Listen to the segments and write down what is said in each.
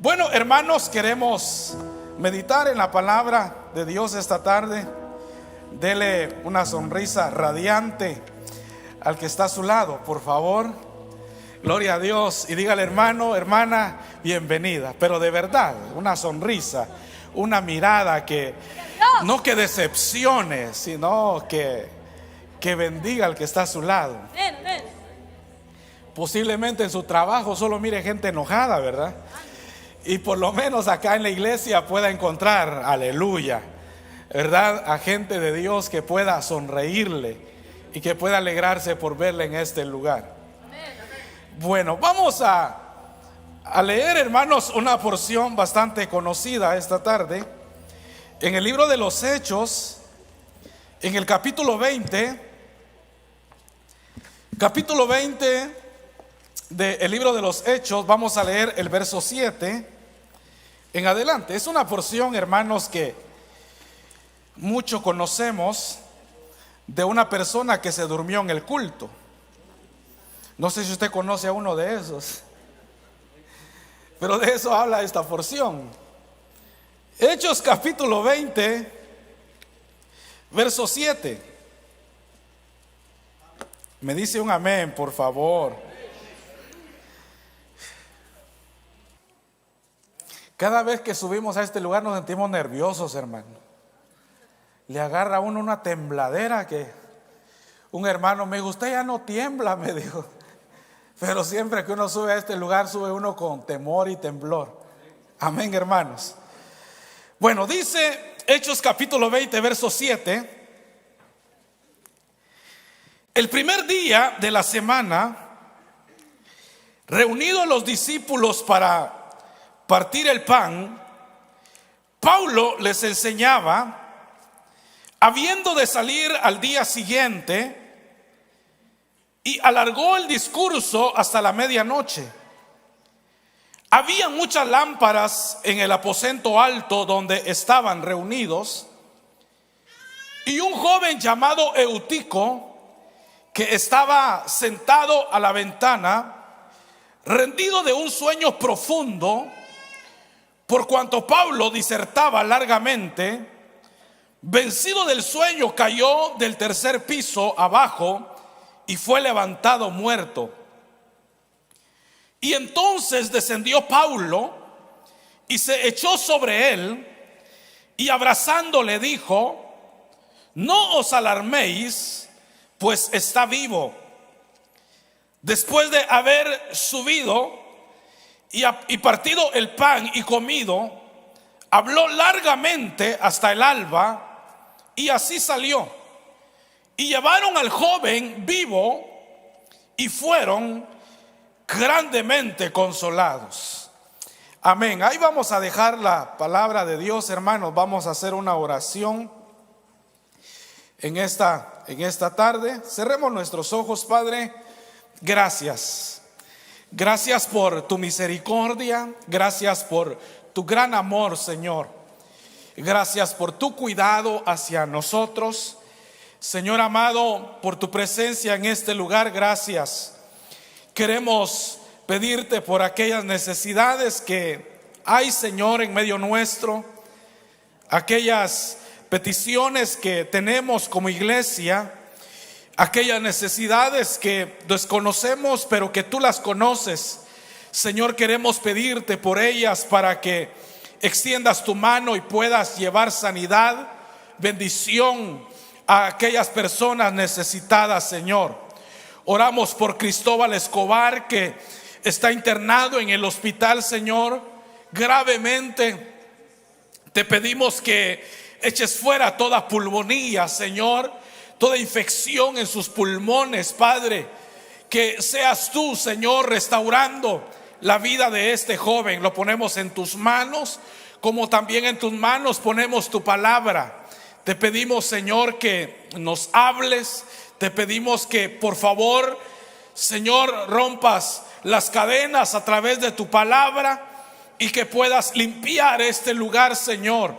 Bueno, hermanos, queremos meditar en la palabra de Dios esta tarde. Dele una sonrisa radiante al que está a su lado, por favor. Gloria a Dios. Y dígale, hermano, hermana, bienvenida. Pero de verdad, una sonrisa, una mirada que no que decepcione, sino que bendiga al que está a su lado. Posiblemente en su trabajo solo mire gente enojada, ¿verdad? Y por lo menos acá en la iglesia pueda encontrar, aleluya, ¿verdad?, a gente de Dios que pueda sonreírle y que pueda alegrarse por verle en este lugar. Bueno, vamos a leer, hermanos, una porción bastante conocida esta tarde en el libro de los Hechos, en el capítulo 20 del libro de los Hechos. Vamos a leer el verso 7 en adelante. Es una porción, hermanos, que mucho conocemos de una persona que se durmió en el culto. No sé si usted conoce a uno de esos, pero de eso habla esta porción. Hechos capítulo 20, verso 7. Me dice un amén, por favor. Cada vez que subimos a este lugar nos sentimos nerviosos, hermano. Le agarra a uno una tembladera que un hermano me dijo: usted ya no tiembla, me dijo. Pero siempre que uno sube a este lugar, sube uno con temor y temblor. Amén, hermanos. Bueno, dice Hechos capítulo 20, verso 7. El primer día de la semana, reunidos los discípulos para partir el pan, Pablo les enseñaba, habiendo de salir al día siguiente, y alargó el discurso hasta la medianoche. Había muchas lámparas en el aposento alto donde estaban reunidos, y un joven llamado Eutico, que estaba sentado a la ventana, rendido de un sueño profundo, por cuanto Pablo disertaba largamente, vencido del sueño, cayó del tercer piso abajo y fue levantado muerto. Y entonces descendió Pablo y se echó sobre él, y abrazándole dijo: no os alarméis, pues está vivo. Después de haber subido y partido el pan y comido, habló largamente hasta el alba, y así salió. Y llevaron al joven vivo y fueron grandemente consolados. Amén. Ahí vamos a dejar la palabra de Dios, hermanos. Vamos a hacer una oración en esta tarde. Cerremos nuestros ojos. Padre, gracias. Gracias por tu misericordia. Gracias por tu gran amor, Señor. Gracias por tu cuidado hacia nosotros, Señor amado, por tu presencia en este lugar. Gracias. Queremos pedirte por aquellas necesidades que hay, Señor, en medio nuestro, aquellas peticiones que tenemos como iglesia, aquellas necesidades que desconocemos pero que tú las conoces. Señor, queremos pedirte por ellas para que extiendas tu mano y puedas llevar sanidad, bendición a aquellas personas necesitadas, Señor. Oramos por Cristóbal Escobar, que está internado en el hospital, Señor, gravemente. Te pedimos que eches fuera toda pulmonía, Señor, toda infección en sus pulmones, Padre. Que seas tú, Señor, restaurando la vida de este joven. Lo ponemos en tus manos, como también en tus manos ponemos tu palabra. Te pedimos, Señor, que nos hables. Te pedimos que por favor, Señor, rompas las cadenas a través de tu palabra, y que puedas limpiar este lugar, Señor,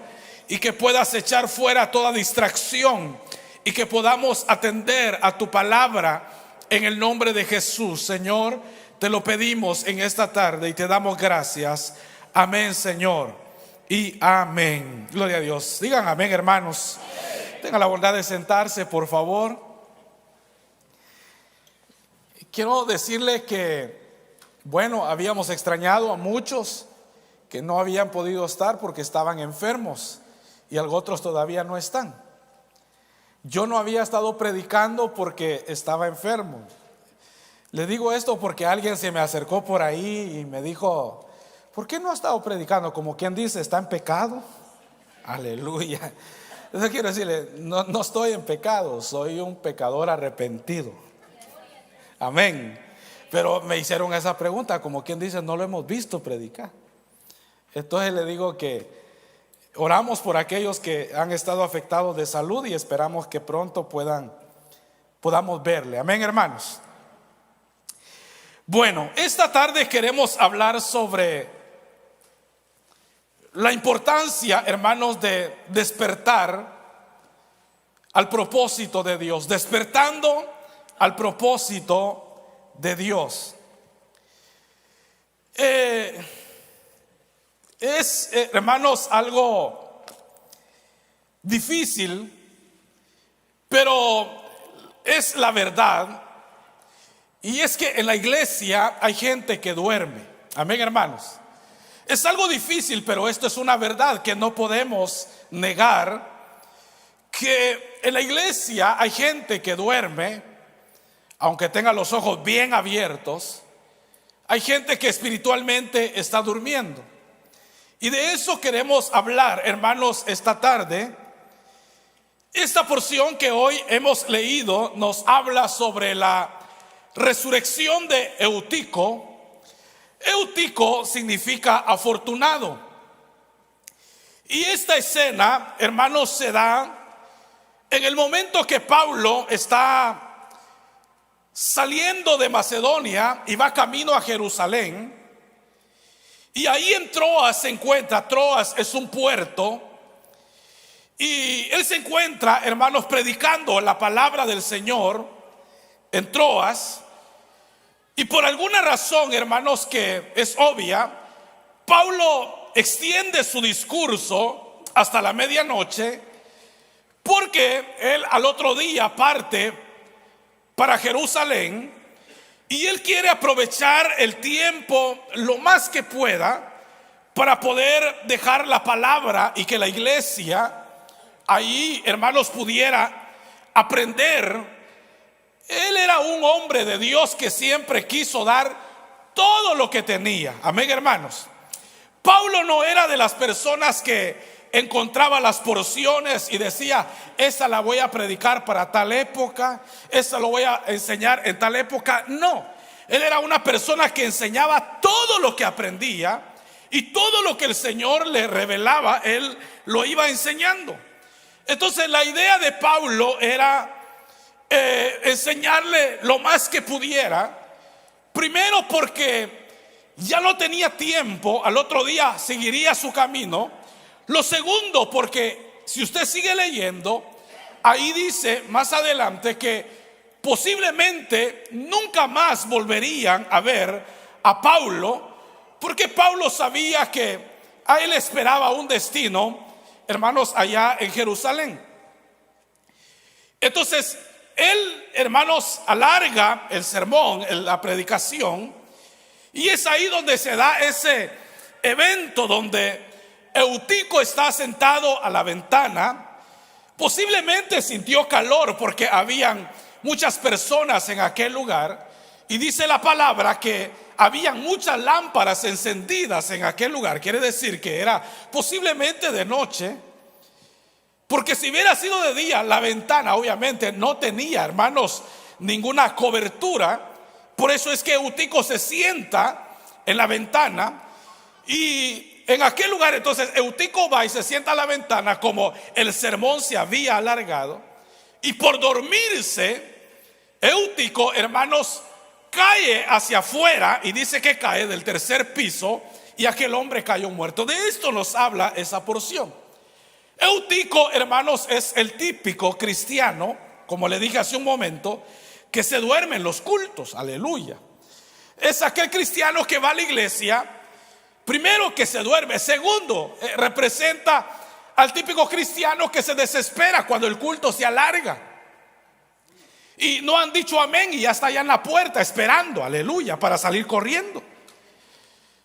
y que puedas echar fuera toda distracción, y que podamos atender a tu palabra en el nombre de Jesús. Señor, te lo pedimos en esta tarde y te damos gracias. Amén, Señor, y amén. Gloria a Dios. Digan amén, hermanos. Tengan la bondad de sentarse, por favor. Quiero decirle que, bueno, habíamos extrañado a muchos que no habían podido estar porque estaban enfermos y otros todavía no están. Yo no había estado predicando porque estaba enfermo. Le digo esto porque alguien se me acercó por ahí y me dijo: ¿por qué no ha estado predicando? Como quien dice, ¿está en pecado? Aleluya. Entonces quiero decirle, no estoy en pecado, soy un pecador arrepentido. Amén. Pero me hicieron esa pregunta, como quien dice, no lo hemos visto predicar. Entonces le digo que oramos por aquellos que han estado afectados de salud y esperamos que pronto podamos verle. Amén, hermanos. Bueno, esta tarde queremos hablar sobre la importancia, hermanos, de despertar al propósito de Dios, despertando al propósito de Dios. Hermanos, algo difícil, pero es la verdad. Y es que en la iglesia hay gente que duerme. Amén, hermanos. Es algo difícil, pero esto es una verdad que no podemos negar, que en la iglesia hay gente que duerme, aunque tenga los ojos bien abiertos. Hay gente que espiritualmente está durmiendo. Y de eso queremos hablar, hermanos, esta tarde. Esta porción que hoy hemos leído nos habla sobre la resurrección de Eutico. Eutico significa afortunado. Y esta escena, hermanos, se da en el momento que Pablo está saliendo de Macedonia y va camino a Jerusalén. Y ahí en Troas se encuentra, Troas es un puerto, y él se encuentra, hermanos, predicando la palabra del Señor en Troas. Y por alguna razón, hermanos, que es obvia, Pablo extiende su discurso hasta la medianoche, porque él al otro día parte para Jerusalén. Y él quiere aprovechar el tiempo lo más que pueda para poder dejar la palabra y que la iglesia ahí, hermanos, pudiera aprender. Él era un hombre de Dios que siempre quiso dar todo lo que tenía. Amén, hermanos. Pablo no era de las personas que encontraba las porciones y decía: esa la voy a predicar para tal época, esa lo voy a enseñar en tal época. No, él era una persona que enseñaba todo lo que aprendía, y todo lo que el Señor le revelaba, él lo iba enseñando. Entonces la idea de Pablo era enseñarle lo más que pudiera. Primero porque ya no tenía tiempo, al otro día seguiría su camino. Lo segundo, porque si usted sigue leyendo, ahí dice más adelante que posiblemente nunca más volverían a ver a Pablo, porque Pablo sabía que a él esperaba un destino, hermanos, allá en Jerusalén. Entonces él, hermanos, alarga el sermón, la predicación, y es ahí donde se da ese evento donde Eutico está sentado a la ventana. Posiblemente sintió calor porque habían muchas personas en aquel lugar, y dice la palabra que habían muchas lámparas encendidas en aquel lugar. Quiere decir que era posiblemente de noche, porque si hubiera sido de día, la ventana obviamente no tenía, hermanos, ninguna cobertura. Por eso es que Eutico se sienta en la ventana. Y en aquel lugar entonces Eutico va y se sienta a la ventana, como el sermón se había alargado, y por dormirse Eutico, hermanos, cae hacia afuera, y dice que cae del tercer piso, y aquel hombre cayó muerto. De esto nos habla esa porción. Eutico, hermanos, es el típico cristiano, como le dije hace un momento, que se duerme en los cultos. Aleluya. Es aquel cristiano que va a la iglesia, Primero, que se duerme. Segundo, representa al típico cristiano que se desespera cuando el culto se alarga y no han dicho amén y ya está allá en la puerta esperando, aleluya, para salir corriendo.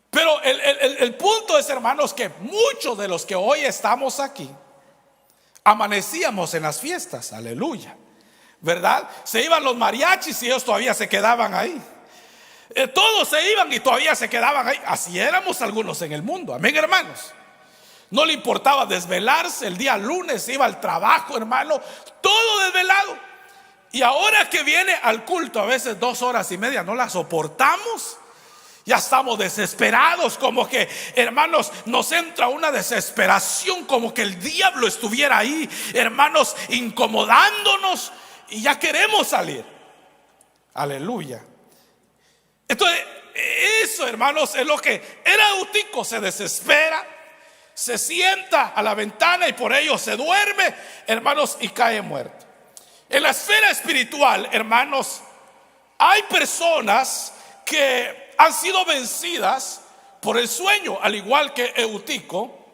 Pero el punto es, hermanos, que muchos de los que hoy estamos aquí amanecíamos en las fiestas, aleluya, ¿verdad? Se iban los mariachis y ellos todavía se quedaban ahí. Todos se iban y todavía se quedaban ahí. Así éramos algunos en el mundo, amén, hermanos. No le importaba desvelarse. El día lunes iba al trabajo, hermano, todo desvelado. Y ahora que viene al culto, a veces 2 horas y media no la soportamos. Ya estamos desesperados, como que, hermanos, nos entra una desesperación, como que el diablo estuviera ahí, hermanos, incomodándonos, y ya queremos salir. Aleluya. Entonces, eso, hermanos, es lo que era Eutico. Se desespera, se sienta a la ventana y por ello se duerme, hermanos, y cae muerto. En la esfera espiritual, hermanos, hay personas que han sido vencidas por el sueño, al igual que Eutico.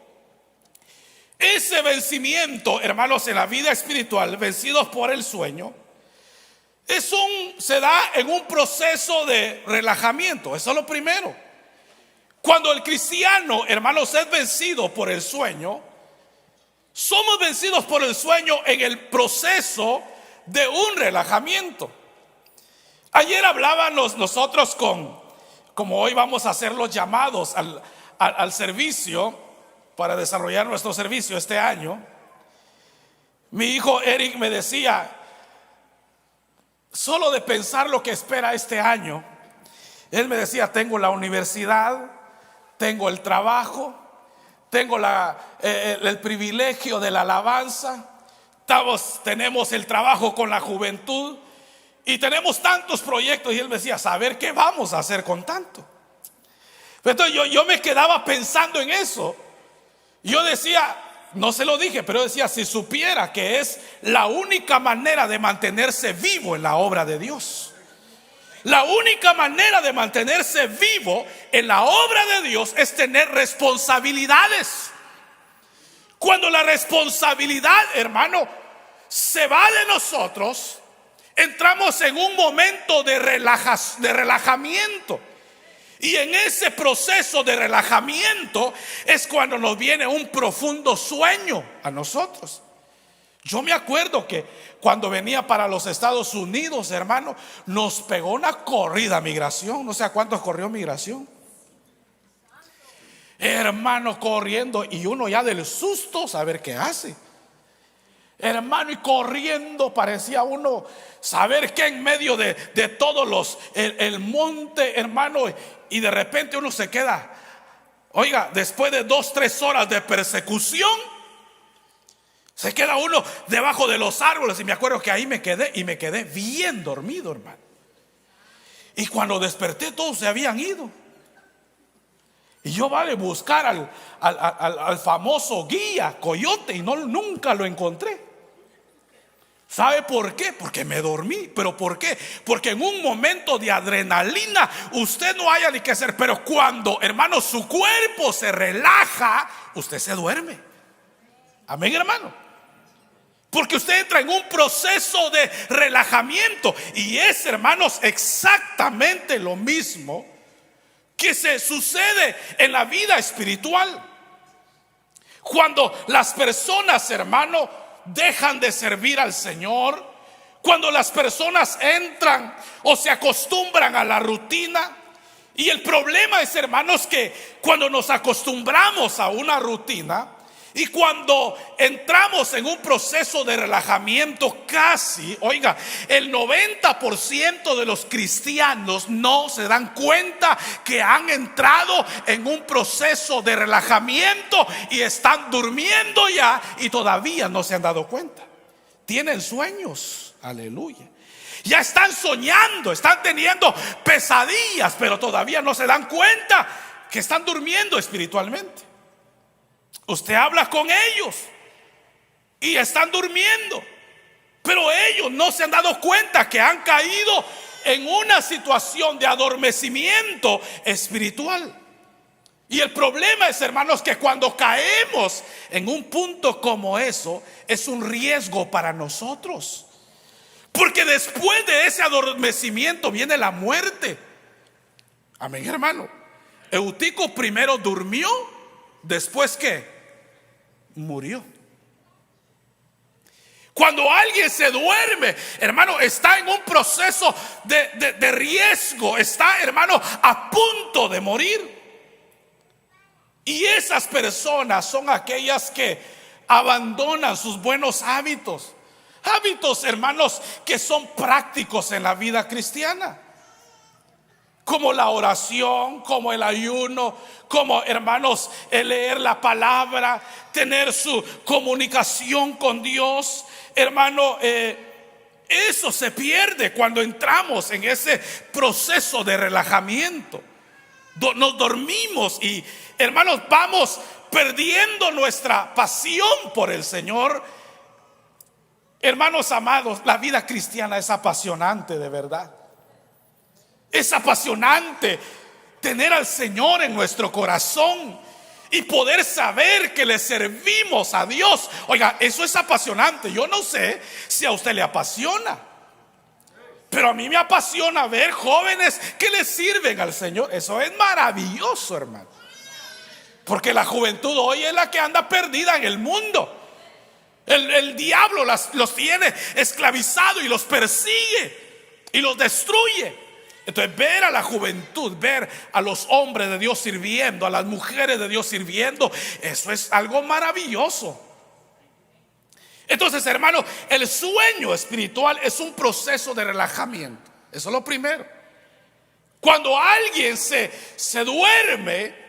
Ese vencimiento, hermanos, en la vida espiritual, vencidos por el sueño, se da en un proceso de relajamiento. Eso es lo primero. Cuando el cristiano, hermanos, es vencido por el sueño, somos vencidos por el sueño en el proceso de un relajamiento. Ayer hablábamos nosotros como hoy vamos a hacer los llamados al servicio para desarrollar nuestro servicio este año. Mi hijo Eric me decía, solo de pensar lo que espera este año, él me decía, tengo la universidad, tengo el trabajo, tengo el privilegio de la alabanza, tenemos el trabajo con la juventud y tenemos tantos proyectos. Y él me decía, ¿saber qué vamos a hacer con tanto? Entonces yo me quedaba pensando en eso. Yo decía, no se lo dije, pero decía, si supiera que es la única manera de mantenerse vivo en la obra de Dios. La única manera de mantenerse vivo en la obra de Dios es tener responsabilidades. Cuando la responsabilidad, hermano, se va de nosotros, entramos en un momento de relajamiento. Y en ese proceso de relajamiento es cuando nos viene un profundo sueño a nosotros. Yo me acuerdo que cuando venía para los Estados Unidos, hermano, nos pegó una corrida migración. No sé a cuántos corrió migración, hermano, corriendo, y uno ya del susto saber qué hace, hermano, y corriendo parecía uno saber qué en medio de todos el monte, hermano, y de repente uno se queda, oiga, después de 2-3 horas de persecución, se queda uno debajo de los árboles. Y me acuerdo que ahí me quedé bien dormido, hermano. Y cuando desperté todos se habían ido. Y yo buscar al famoso guía Coyote y nunca lo encontré. ¿Sabe por qué? Porque me dormí. ¿Pero por qué? Porque en un momento de adrenalina usted no haya ni qué hacer. Pero cuando, hermano, su cuerpo se relaja, usted se duerme. Amén, hermano. Porque usted entra en un proceso de relajamiento. Y es, hermanos, exactamente lo mismo que se sucede en la vida espiritual. Cuando las personas, hermano, dejan de servir al Señor, cuando las personas entran o se acostumbran a la rutina. Y el problema es, hermanos, que cuando nos acostumbramos a una rutina y cuando entramos en un proceso de relajamiento, casi, oiga, el 90% de los cristianos no se dan cuenta que han entrado en un proceso de relajamiento y están durmiendo ya y todavía no se han dado cuenta. Tienen sueños, aleluya. Ya están soñando, están teniendo pesadillas, pero todavía no se dan cuenta que están durmiendo espiritualmente. Usted habla con ellos y están durmiendo, pero ellos no se han dado cuenta que han caído en una situación de adormecimiento espiritual. Y el problema es, hermanos, que cuando caemos en un punto como eso, es un riesgo para nosotros. Porque después de ese adormecimiento viene la muerte. Amén, hermano. Eutico primero durmió, después ¿qué? Murió. Cuando alguien se duerme, hermano, está en un proceso de riesgo. Está, hermano, a punto de morir. Y esas personas son aquellas que abandonan sus buenos hábitos. Hábitos, hermanos, que son prácticos en la vida cristiana. Como la oración, como el ayuno, como, hermanos, el leer la palabra, tener su comunicación con Dios. Hermano, eso se pierde cuando entramos en ese proceso de relajamiento. Nos dormimos y, hermanos, vamos perdiendo nuestra pasión por el Señor. Hermanos amados, la vida cristiana es apasionante, de verdad. Es apasionante tener al Señor en nuestro corazón y poder saber que le servimos a Dios. Oiga, eso es apasionante. Yo no sé si a usted le apasiona, pero a mí me apasiona ver jóvenes que le sirven al Señor. Eso es maravilloso, hermano. Porque la juventud hoy es la que anda perdida en el mundo. El diablo los tiene esclavizados y los persigue y los destruye. Entonces, ver a la juventud, ver a los hombres de Dios sirviendo, a las mujeres de Dios sirviendo, eso es algo maravilloso. Entonces, hermano, el sueño espiritual es un proceso de relajamiento. Eso es lo primero. Cuando alguien se duerme,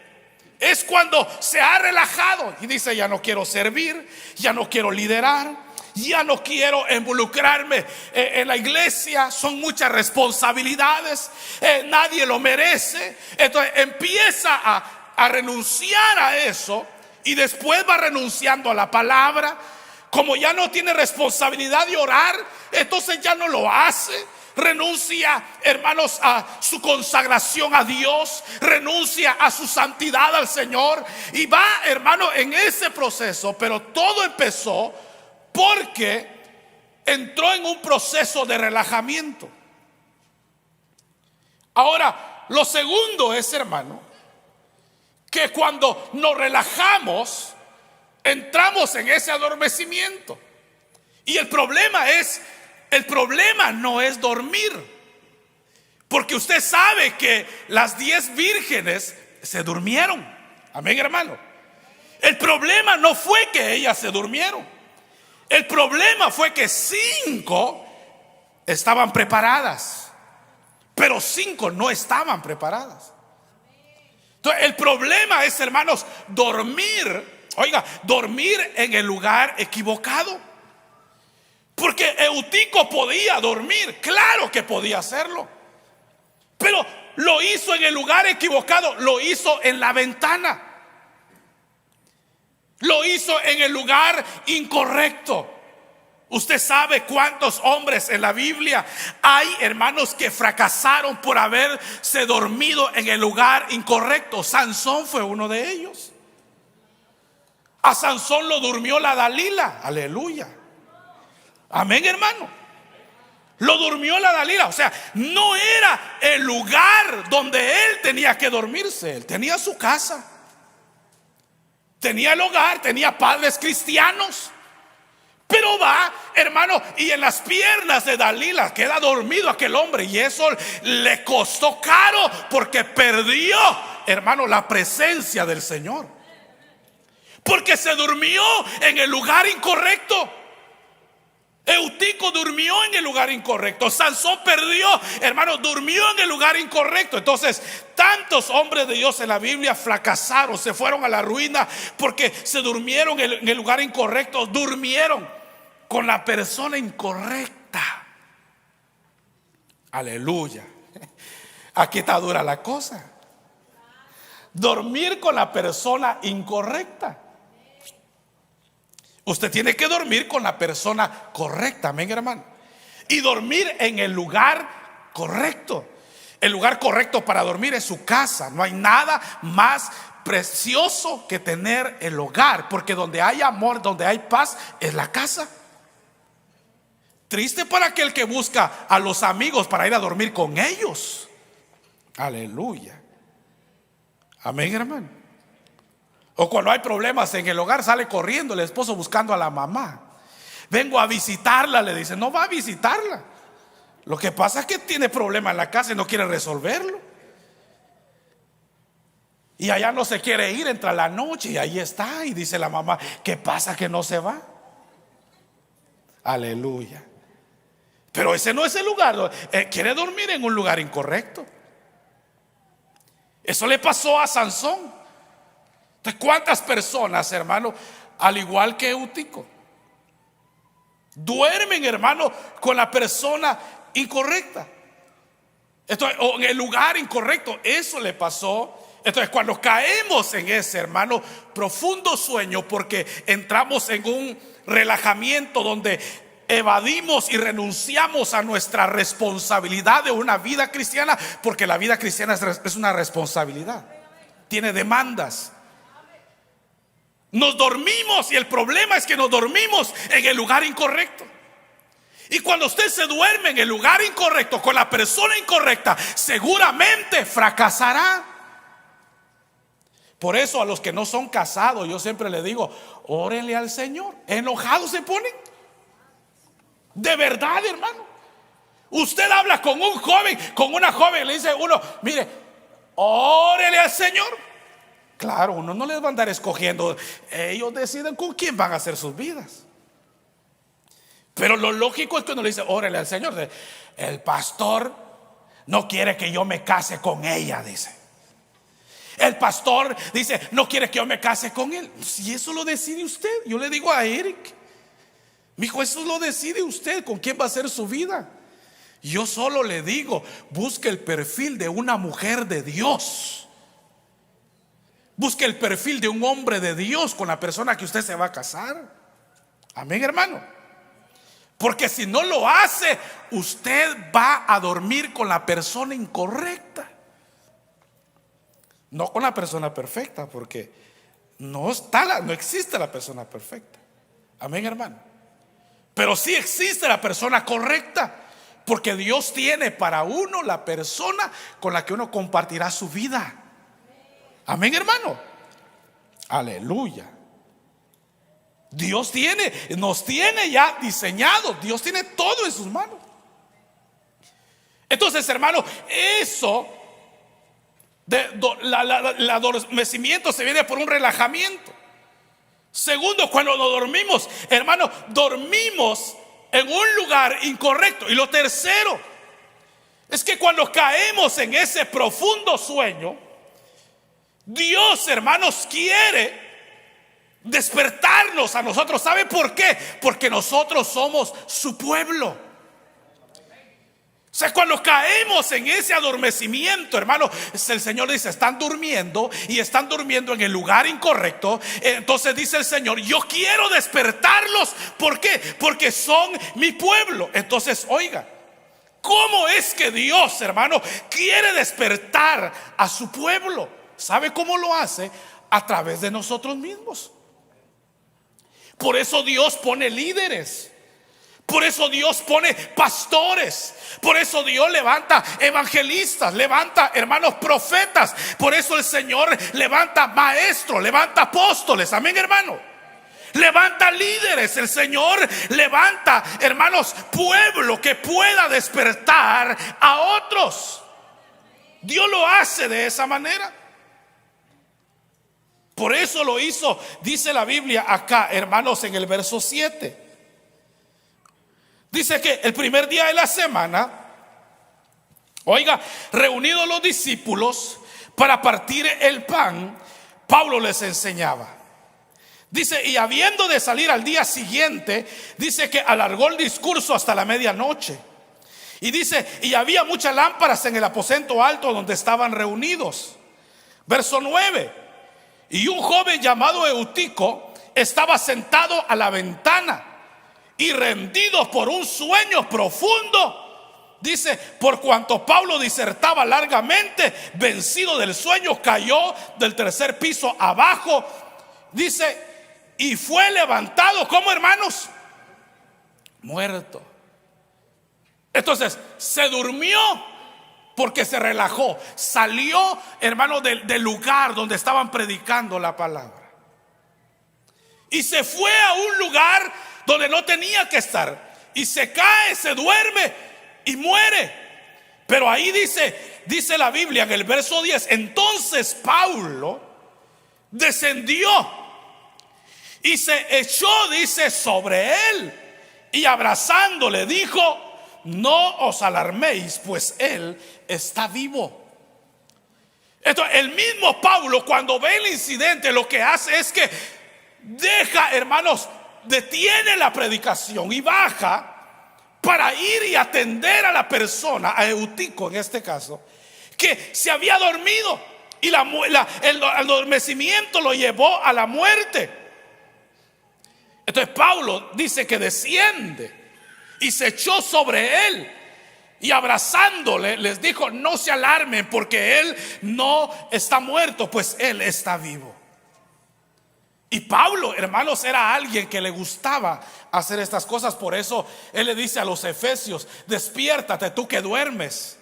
es cuando se ha relajado y dice: ya no quiero servir, ya no quiero liderar, ya no quiero involucrarme en la iglesia. Son muchas responsabilidades, nadie lo merece. Entonces empieza a renunciar a eso y después va renunciando a la palabra. Como ya no tiene responsabilidad de orar, entonces ya no lo hace. Renuncia, hermanos, a su consagración a Dios, renuncia a su santidad al Señor y va, hermano, en ese proceso. Pero todo empezó porque entró en un proceso de relajamiento. Ahora, lo segundo es, hermano, que cuando nos relajamos, entramos en ese adormecimiento. Y el problema no es dormir, porque usted sabe que las 10 vírgenes se durmieron. Amén, hermano. El problema no fue que ellas se durmieron. El problema fue que 5 estaban preparadas, pero 5 no estaban preparadas. Entonces, el problema es, hermanos, dormir en el lugar equivocado. Porque Eutico podía dormir, claro que podía hacerlo, pero lo hizo en el lugar equivocado. Lo hizo en la ventana, lo hizo en el lugar incorrecto. Usted sabe cuántos hombres en la Biblia hay, hermanos, que fracasaron por haberse dormido en el lugar incorrecto. Sansón fue uno de ellos. A Sansón lo durmió la Dalila. Aleluya. Amén, hermano. Lo durmió la Dalila. O sea, no era el lugar donde él tenía que dormirse. Él tenía su casa, tenía el hogar, tenía padres cristianos. Pero va, hermano, y en las piernas de Dalila queda dormido aquel hombre. Y eso le costó caro, porque perdió, hermano, la presencia del Señor, porque se durmió en el lugar incorrecto. Eutico durmió en el lugar incorrecto. Sansón perdió, hermano, durmió en el lugar incorrecto. Entonces, tantos hombres de Dios en la Biblia fracasaron, se fueron a la ruina porque se durmieron en el lugar incorrecto. Durmieron con la persona incorrecta. Aleluya. Aquí está dura la cosa. Dormir con la persona incorrecta. Usted tiene que dormir con la persona correcta, amén, hermano. Y dormir en el lugar correcto. El lugar correcto para dormir es su casa. No hay nada más precioso que tener el hogar, porque donde hay amor, donde hay paz, es la casa. Triste para aquel que busca a los amigos para ir a dormir con ellos. Aleluya. Amén, hermano. O cuando hay problemas en el hogar, sale corriendo el esposo buscando a la mamá. Vengo a visitarla, le dice. No va a visitarla. Lo que pasa es que tiene problema en la casa y no quiere resolverlo. Y allá no se quiere ir, entra la noche y ahí está. Y dice la mamá: ¿qué pasa que no se va? Aleluya. Pero ese no es el lugar. Quiere dormir en un lugar incorrecto. Eso le pasó a Sansón. Entonces, ¿cuántas personas, hermano, al igual que Eutico, duermen, hermano, con la persona incorrecta? Entonces, o en el lugar incorrecto. Eso le pasó. Entonces, cuando caemos en ese, hermano, profundo sueño, porque entramos en un relajamiento donde evadimos y renunciamos a nuestra responsabilidad de una vida cristiana, porque la vida cristiana es una responsabilidad, tiene demandas. Nos dormimos, y el problema es que nos dormimos en el lugar incorrecto. Y cuando usted se duerme en el lugar incorrecto con la persona incorrecta, seguramente fracasará. Por eso a los que no son casados, yo siempre les digo: órenle al Señor. Enojados se ponen. De verdad, hermano. Usted habla con un joven, con una joven, le dice uno: mire, órele al Señor. Claro, uno no les va a andar escogiendo. Ellos deciden con quién van a hacer sus vidas. Pero lo lógico es que uno le dice: órele al Señor. El pastor no quiere que yo me case con ella, dice. El pastor dice: no quiere que yo me case con él. Si eso lo decide usted. Yo le digo a Eric: mijo, eso lo decide usted, con quién va a hacer su vida. Yo solo le digo: busque el perfil de una mujer de Dios. Busque el perfil de un hombre de Dios con la persona que usted se va a casar. Amén, hermano. Porque si no lo hace, usted va a dormir con la persona incorrecta. No con la persona perfecta, porque no existe la persona perfecta. Amén, hermano. Pero sí existe la persona correcta, porque Dios tiene para uno la persona con la que uno compartirá su vida. Amén, hermano. Aleluya. Dios nos tiene ya diseñado. Dios tiene todo en sus manos. Entonces, hermano, eso el adormecimiento se viene por un relajamiento. Segundo, cuando nos dormimos, hermano, dormimos en un lugar incorrecto. Y lo tercero es que cuando caemos en ese profundo sueño, Dios, hermanos, quiere despertarnos a nosotros. ¿Sabe por qué? Porque nosotros somos su pueblo. O sea, cuando caemos en ese adormecimiento, hermano, el Señor dice: están durmiendo, y están durmiendo en el lugar incorrecto. Entonces dice el Señor: yo quiero despertarlos. ¿Por qué? Porque son mi pueblo. Entonces, oiga, ¿cómo es que Dios, hermano, quiere despertar a su pueblo? ¿Sabe cómo lo hace? A través de nosotros mismos. Por eso Dios pone líderes. Por eso Dios pone pastores. Por eso Dios levanta evangelistas, levanta, hermanos, profetas. Por eso el Señor levanta maestros, levanta apóstoles. Amén, hermano. Levanta líderes. El Señor levanta, hermanos, pueblo que pueda despertar a otros. Dios lo hace de esa manera. Por eso lo hizo, dice la Biblia acá, hermanos, en el verso 7. Dice que el primer día de la semana, oiga, reunidos los discípulos para partir el pan, Pablo les enseñaba. Dice: y habiendo de salir al día siguiente, dice que alargó el discurso hasta la medianoche. Y dice: y había muchas lámparas en el aposento alto donde estaban reunidos. Verso 9: y un joven llamado Eutico estaba sentado a la ventana, y rendido por un sueño profundo, Dice, por cuanto Pablo disertaba largamente, vencido del sueño, cayó del tercer piso abajo. Dice, y fue levantado, ¿cómo, hermanos? Muerto. Entonces, se durmió porque se relajó. Salió, hermanos, del lugar donde estaban predicando la palabra. Y se fue a un lugar donde no tenía que estar. Y se cae, se duerme y muere. Pero ahí dice la Biblia en el verso 10, entonces Pablo descendió y se echó, dice, sobre él, y abrazándole dijo, no os alarméis, pues él está vivo. Entonces, el mismo Pablo, cuando ve el incidente, lo que hace es que deja, hermanos, detiene la predicación y baja para ir y atender a la persona, a Eutico en este caso, que se había dormido y el adormecimiento lo llevó a la muerte. Entonces Pablo dice que desciende y se echó sobre él y abrazándole les dijo, no se alarmen porque él no está muerto, pues él está vivo. Y Pablo, hermanos, era alguien que le gustaba hacer estas cosas. Por eso él le dice a los efesios, despiértate tú que duermes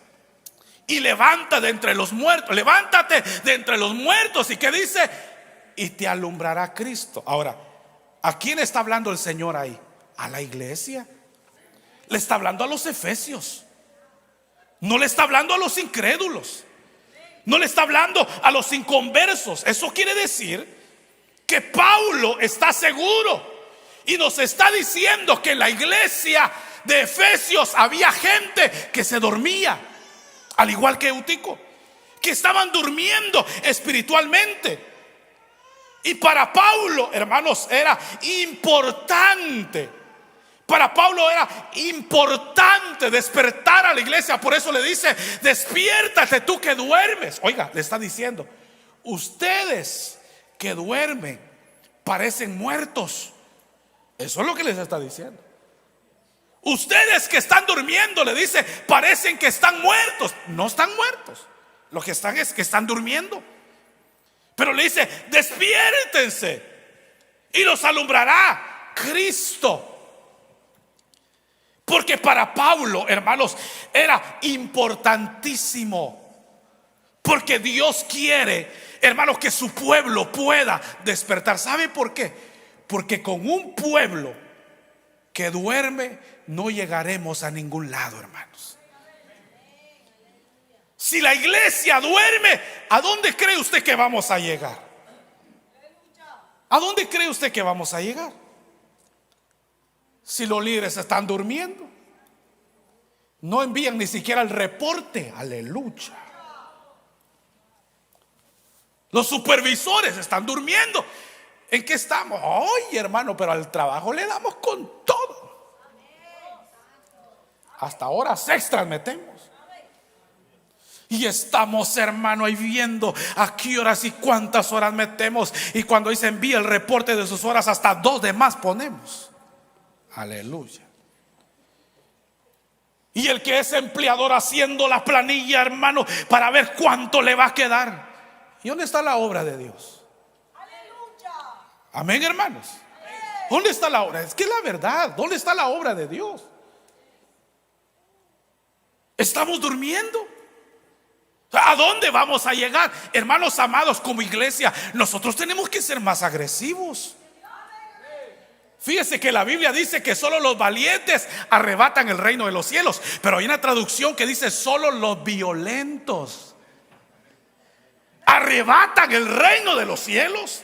y levántate de entre los muertos. Levántate de entre los muertos. ¿Y qué dice? Y te alumbrará Cristo. Ahora, ¿a quién está hablando el Señor ahí? A la iglesia. Le está hablando a los efesios. No le está hablando a los incrédulos. No le está hablando a los inconversos. Eso quiere decir que Pablo está seguro y nos está diciendo que en la iglesia de Efesios había gente que se dormía, al igual que Eutico, que estaban durmiendo espiritualmente. Y para Pablo, hermanos, era importante. Para Pablo era importante despertar a la iglesia. Por eso le dice, despiértate tú que duermes. Oiga, le está diciendo, ustedes que duermen parecen muertos. Eso es lo que les está diciendo. Ustedes que están durmiendo, le dice, parecen que están muertos. No están muertos. Lo que están es que están durmiendo. Pero le dice, despiértense y los alumbrará Cristo. Porque para Pablo, hermanos, era importantísimo. Porque Dios quiere, hermanos, que su pueblo pueda despertar. ¿Sabe por qué? Porque con un pueblo que duerme no llegaremos a ningún lado, hermanos. Si la iglesia duerme, ¿a dónde cree usted que vamos a llegar? ¿A dónde cree usted que vamos a llegar? Si los líderes están durmiendo, no envían ni siquiera el reporte. Aleluya. Los supervisores están durmiendo. ¿En qué estamos? Ay, hermano, pero al trabajo le damos con todo. Hasta horas extras metemos. Y estamos, hermano, ahí viendo a qué horas y cuántas horas metemos. Y cuando dice envía el reporte de sus horas, hasta 2 de más ponemos. Aleluya. Y el que es empleador haciendo la planilla, hermano, para ver cuánto le va a quedar. ¿Y dónde está la obra de Dios? Amén, hermanos. ¿Dónde está la obra? Es que la verdad, ¿dónde está la obra de Dios? Estamos durmiendo. ¿A dónde vamos a llegar? Hermanos amados, como iglesia, nosotros tenemos que ser más agresivos. Fíjese que la Biblia dice que solo los valientes arrebatan el reino de los cielos. Pero hay una traducción que dice solo los violentos arrebatan el reino de los cielos.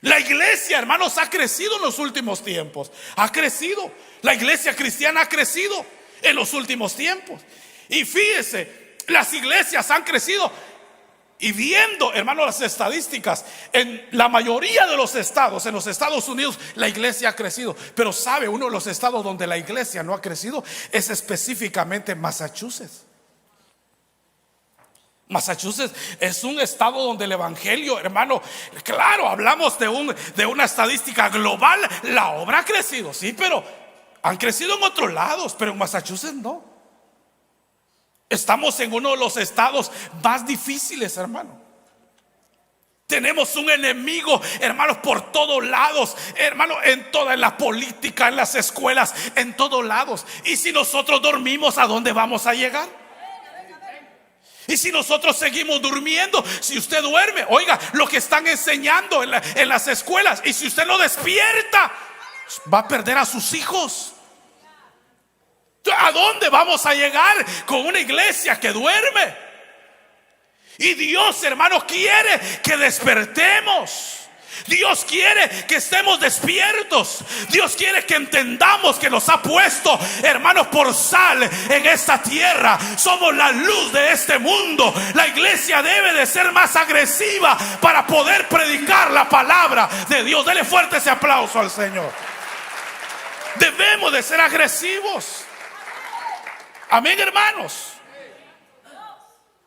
La iglesia, hermanos, ha crecido en los últimos tiempos. Ha crecido. La iglesia cristiana ha crecido en los últimos tiempos. Y fíjese, las iglesias han crecido. Y viendo, hermanos, las estadísticas, en la mayoría de los estados, en los Estados Unidos, la iglesia ha crecido. Pero sabe, uno de los estados donde la iglesia no ha crecido es específicamente Massachusetts. Massachusetts es un estado donde el evangelio, hermano, claro, hablamos de una estadística global. La obra ha crecido, sí, pero Han crecido en otros lados, pero en Massachusetts no. Estamos en uno de los estados más difíciles, hermano. Tenemos un enemigo, hermanos, por todos lados, hermano, en toda la política, en las escuelas, en todos lados. Y si nosotros dormimos, ¿a dónde vamos a llegar? Y si nosotros seguimos durmiendo, si usted duerme, oiga lo que están enseñando en las escuelas, y si usted no despierta, va a perder a sus hijos. ¿A dónde vamos a llegar con una iglesia que duerme? Y Dios, hermanos, quiere que despertemos. Dios quiere que estemos despiertos. Dios quiere que entendamos que nos ha puesto, hermanos, por sal en esta tierra. Somos la luz de este mundo. La iglesia debe de ser más agresiva para poder predicar la palabra de Dios. Dele fuerte ese aplauso al Señor. Debemos de ser agresivos. Amén, hermanos.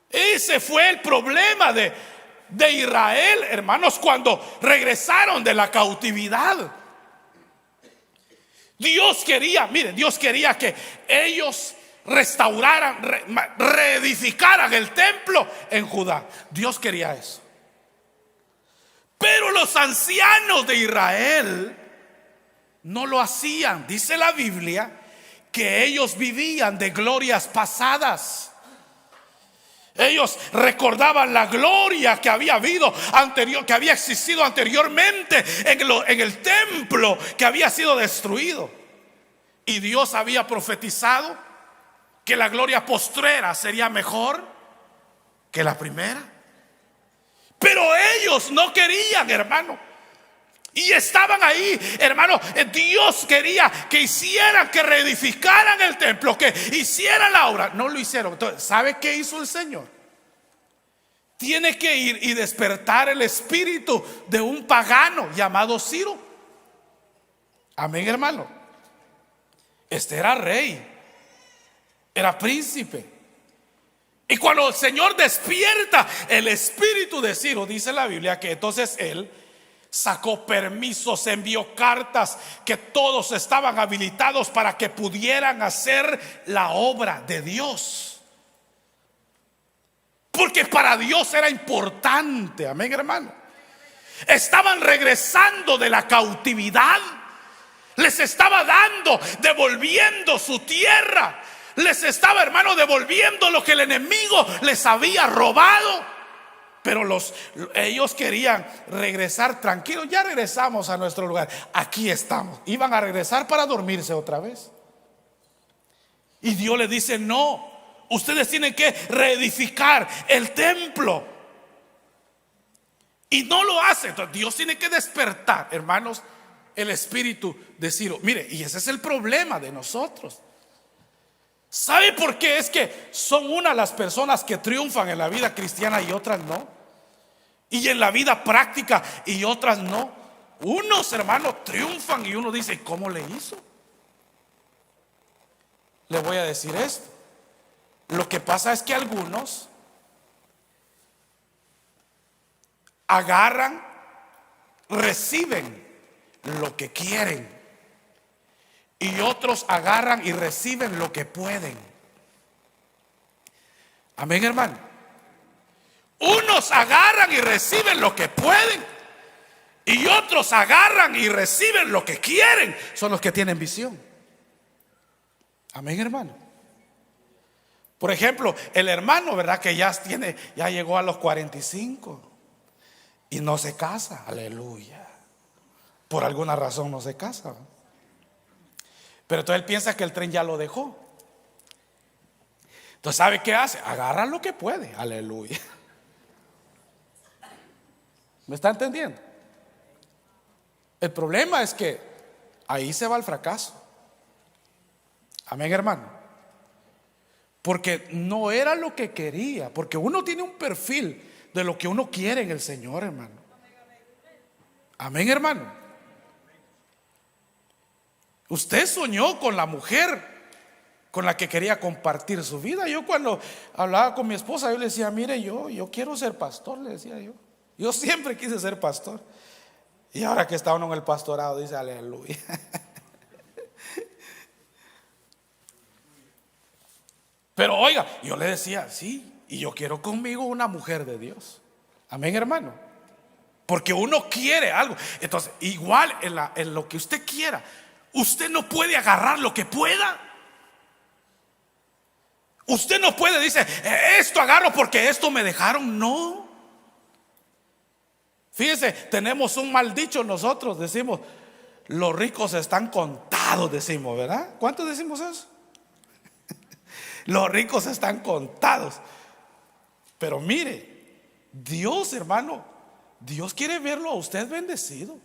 Ese fue el problema de Israel, hermanos, cuando regresaron de la cautividad. Dios quería, miren, Dios quería que ellos restauraran, reedificaran el templo en Judá. Dios quería eso. Pero los ancianos de Israel no lo hacían. Dice la Biblia que ellos vivían de glorias pasadas. Ellos recordaban la gloria que había habido que había existido anteriormente en el templo que había sido destruido. Y Dios había profetizado que la gloria postrera sería mejor que la primera. Pero ellos no querían, hermano. Y estaban ahí, hermano. Dios quería que hicieran, que reedificaran el templo, que hicieran la obra. No lo hicieron. Entonces, ¿sabe qué hizo el Señor? Tiene que ir y despertar el espíritu de un pagano llamado Ciro. Amén, hermano. Este era rey, era príncipe. Y cuando el Señor despierta el espíritu de Ciro, dice la Biblia que entonces él sacó permisos, envió cartas, que todos estaban habilitados para que pudieran hacer la obra de Dios. Porque para Dios era importante, amén, hermano. Estaban regresando de la cautividad. Les estaba dando, devolviendo su tierra. Les estaba, hermano, devolviendo lo que el enemigo les había robado. Pero ellos querían regresar tranquilos. Ya regresamos a nuestro lugar. Aquí estamos. Iban a regresar para dormirse otra vez. Y Dios les dice: no, ustedes tienen que reedificar el templo. Y no lo hacen. Entonces Dios tiene que despertar, hermanos, el espíritu de Ciro. Mire, y ese es el problema de nosotros. ¿Sabe por qué? Es que son unas las personas que triunfan en la vida cristiana y otras no. Y en la vida práctica y otras no. Unos, hermanos, triunfan y uno dice: ¿cómo le hizo? Le voy a decir esto. Lo que pasa es que algunos agarran, reciben lo que quieren, y otros agarran y reciben lo que pueden. Amén, hermano. Unos agarran y reciben lo que pueden, y otros agarran y reciben lo que quieren. Son los que tienen visión. Amén, hermano. Por ejemplo, el hermano, ¿verdad? Que ya llegó a los 45 y no se casa. Aleluya. Por alguna razón no se casa. Pero entonces él piensa que el tren ya lo dejó. Entonces, ¿sabe qué hace? Agarra lo que puede. Aleluya. ¿Me está entendiendo? El problema es que ahí se va el fracaso. Amén, hermano. Porque no era lo que quería. Porque uno tiene un perfil de lo que uno quiere en el Señor, hermano. Amén, hermano. Usted soñó con la mujer con la que quería compartir su vida. Yo cuando hablaba con mi esposa, yo le decía: mire, yo quiero ser pastor, le decía yo. Yo siempre quise ser pastor. Y ahora que está uno en el pastorado, dice: aleluya. Pero oiga, yo le decía, sí, y yo quiero conmigo una mujer de Dios. Amén, hermano. Porque uno quiere algo. Entonces, igual en lo que usted quiera, usted no puede agarrar lo que pueda. Usted no puede, dice, esto agarro porque esto me dejaron. No. Fíjese, tenemos un mal dicho nosotros, decimos, los ricos están contados, decimos, ¿verdad? ¿Cuántos decimos eso? Los ricos están contados. Pero mire, Dios, hermano, Dios quiere verlo a usted bendecido.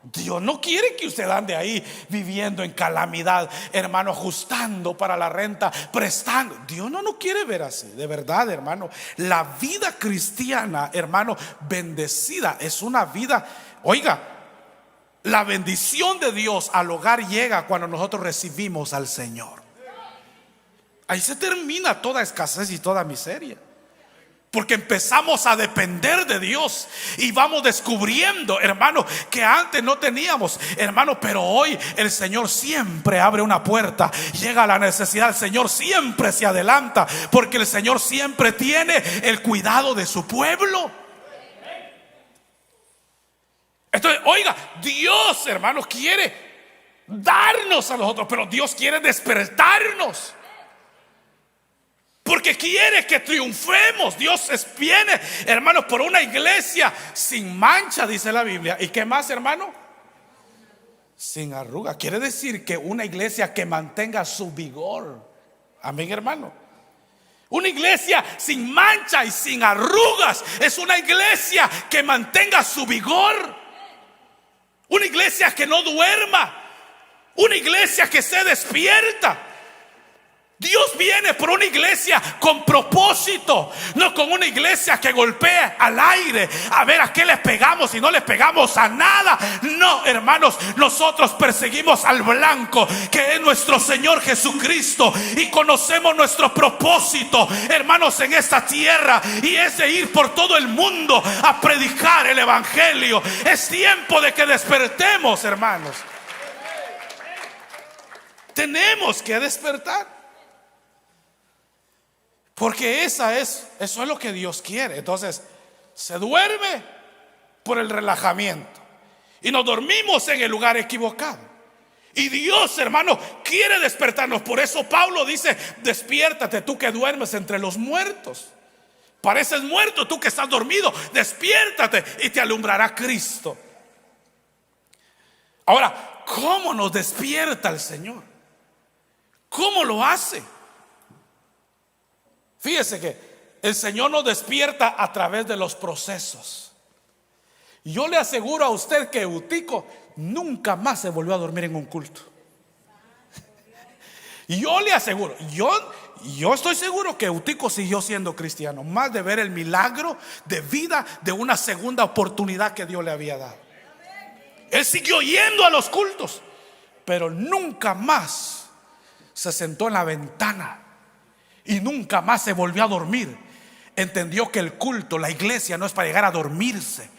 Dios no quiere que usted ande ahí viviendo en calamidad, hermano, ajustando para la renta, prestando. Dios no nos quiere ver así, de verdad, hermano. La vida cristiana, hermano, bendecida, es una vida, oiga, la bendición de Dios al hogar llega cuando nosotros recibimos al Señor. Ahí se termina toda escasez y toda miseria. Porque empezamos a depender de Dios y vamos descubriendo, hermano, que antes no teníamos, hermano, pero hoy el Señor siempre abre una puerta. Llega la necesidad, el Señor siempre se adelanta, porque el Señor siempre tiene el cuidado de su pueblo. Entonces, oiga, Dios, hermano, quiere darnos a nosotros, pero Dios quiere despertarnos. Porque quiere que triunfemos. Dios viene, hermanos, por una iglesia sin mancha, dice la Biblia. ¿Y qué más, hermano? Sin arruga. Quiere decir que una iglesia que mantenga su vigor. Amén, hermano. Una iglesia sin mancha y sin arrugas es una iglesia que mantenga su vigor. Una iglesia que no duerma. Una iglesia que se despierta. Dios viene por una iglesia con propósito, no con una iglesia que golpea al aire a ver a qué le pegamos y no le pegamos a nada. No, hermanos, nosotros perseguimos al blanco, que es nuestro Señor Jesucristo, y conocemos nuestro propósito, hermanos, en esta tierra, y es de ir por todo el mundo a predicar el evangelio. Es tiempo de que despertemos, hermanos. Tenemos que despertar. Porque eso es lo que Dios quiere. Entonces, se duerme por el relajamiento y nos dormimos en el lugar equivocado. Y Dios, hermano, quiere despertarnos. Por eso Pablo dice: despiértate tú que duermes entre los muertos. Pareces muerto tú que estás dormido. Despiértate y te alumbrará Cristo. Ahora, ¿cómo nos despierta el Señor? ¿Cómo lo hace? Fíjese que el Señor nos despierta a través de los procesos. Yo le aseguro a usted que Eutico nunca más se volvió a dormir en un culto. Yo le aseguro, yo estoy seguro que Eutico siguió siendo cristiano, más de ver el milagro de vida, de una segunda oportunidad que Dios le había dado. Él siguió yendo a los cultos, pero nunca más se sentó en la ventana y nunca más se volvió a dormir. Entendió que el culto, la iglesia, no es para llegar a dormirse,